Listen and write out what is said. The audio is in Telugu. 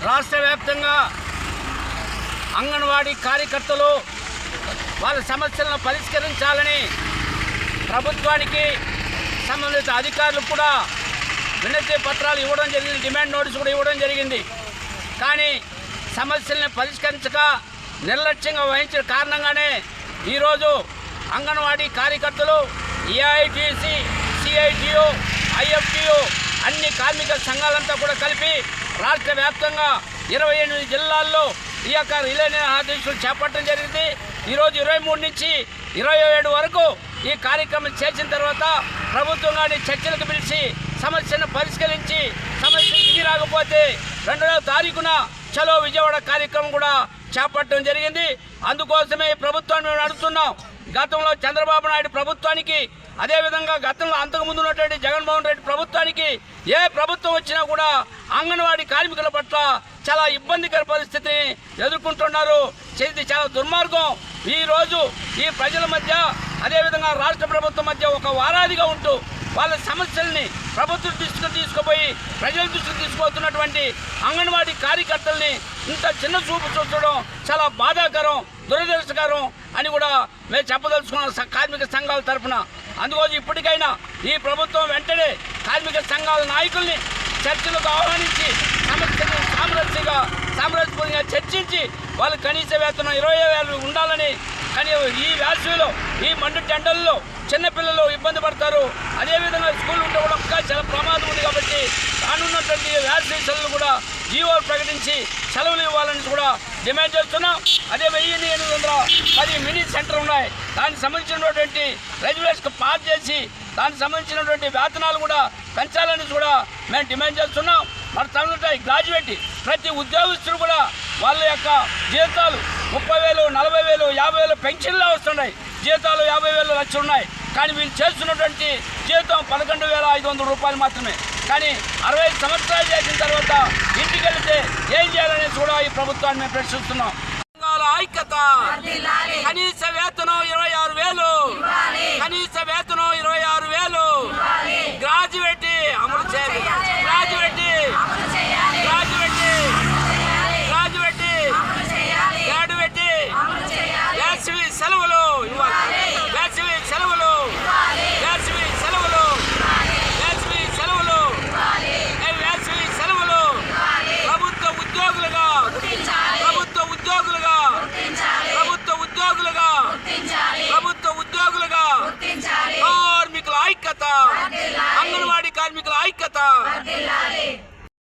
రాష్ట్ర వ్యాప్తంగా అంగన్వాడీ కార్యకర్తలు వాళ్ళ సమస్యలను పరిష్కరించాలని ప్రభుత్వానికి సంబంధిత అధికారులు కూడా వినతి పత్రాలు ఇవ్వడం జరిగింది, డిమాండ్ నోటీసు కూడా ఇవ్వడం జరిగింది. కానీ సమస్యల్ని పరిష్కరించక నిర్లక్ష్యంగా వహించిన కారణంగానే ఈరోజు అంగన్వాడీ కార్యకర్తలు ఏఐటీసీ, సిఐటియు, ఐఎఫ్టియు అన్ని కార్మిక సంఘాలంతా కూడా కలిపి రాష్ట్ర వ్యాప్తంగా 28 జిల్లాల్లో ఈ యొక్క రిలే నిరాహారదీక్షలు చేపట్టడం జరిగింది. ఈరోజు 23 నుంచి 27 వరకు ఈ కార్యక్రమం చేసిన తర్వాత ప్రభుత్వం కానీ చర్చలకు పిలిచి సమస్యను పరిష్కరించి సమస్యలు ఇది రాకపోతే 2వ తారీఖున చలో విజయవాడ కార్యక్రమం కూడా చేపట్టడం జరిగింది. అందుకోసమే ప్రభుత్వాన్ని మేము అడుగుతున్నాం. గతంలో చంద్రబాబు నాయుడు ప్రభుత్వానికి, అదేవిధంగా గతంలో అంతకుముందు ఉన్నటువంటి జగన్మోహన్ రెడ్డి ప్రభుత్వానికి ఏ ప్రభుత్వం వచ్చినా కూడా అంగన్వాడీ కార్మికుల పట్ల చాలా ఇబ్బందికర పరిస్థితిని ఎదుర్కొంటున్నారు. ఇది చాలా దుర్మార్గం. ఈరోజు ఈ ప్రజల మధ్య, అదేవిధంగా రాష్ట్ర ప్రభుత్వం మధ్య ఒక వారాదిగా ఉంటూ వాళ్ళ సమస్యల్ని ప్రభుత్వం దృష్టికి తీసుకుపోయి ప్రజల దృష్టికి తీసుకుపోతున్నటువంటి అంగన్వాడీ కార్యకర్తల్ని ఇంత చిన్న చూపు చూడడం చాలా బాధాకరం, దురదృష్టకరం అని కూడా మేము చెప్పదలుచుకున్నాం కార్మిక సంఘాల తరఫున. అందుకోసం ఇప్పటికైనా ఈ ప్రభుత్వం వెంటనే కార్మిక సంఘాల నాయకుల్ని చర్చలకు ఆహ్వానించి సమస్యను సామరస్యంగా చర్చించి వాళ్ళు కనీస వేతనం 20,000 ఉండాలని. కానీ ఈ వేసవిలో, ఈ మండు టెండల్లో చిన్నపిల్లలు ఇబ్బంది పడతారు. అదేవిధంగా స్కూల్ ఉంటే కూడా చాలా ప్రమాదం ఉంది. కాబట్టి రానున్నటువంటి వేసవి సెలవులు కూడా జీవో ప్రకటించి సెలవులు ఇవ్వాలని కూడా డిమాండ్ చేస్తున్నాం. అదే 1810 మినీ సెంటర్ ఉన్నాయి. దానికి సంబంధించినటువంటి రెగ్యులేషన్ పాస్ చేసి దానికి సంబంధించినటువంటి వేతనాలు కూడా పెంచాలని కూడా మేము డిమాండ్ చేస్తున్నాం. మరి తర్వాత గ్రాడ్యుయేట్ ప్రతి ఉద్యోగస్తులు కూడా వాళ్ళ యొక్క జీతాలు 30,000, 40,000, 50,000 పెన్షన్లే వస్తున్నాయి. జీతాలు 50,000 లక్షలు ఉన్నాయి. కానీ వీళ్ళు చేస్తున్నటువంటి జీతం 11,500 రూపాయలు మాత్రమే. కానీ 65 సంవత్సరాలు చేసిన తర్వాత ఇంటికి వెళితే ఏం చేయాలనేది కూడా ఈ ప్రభుత్వాన్ని మేము ప్రశ్నిస్తున్నాం. ఐక్యత, కనీస వేతనం 26,000, కనీస వేతనం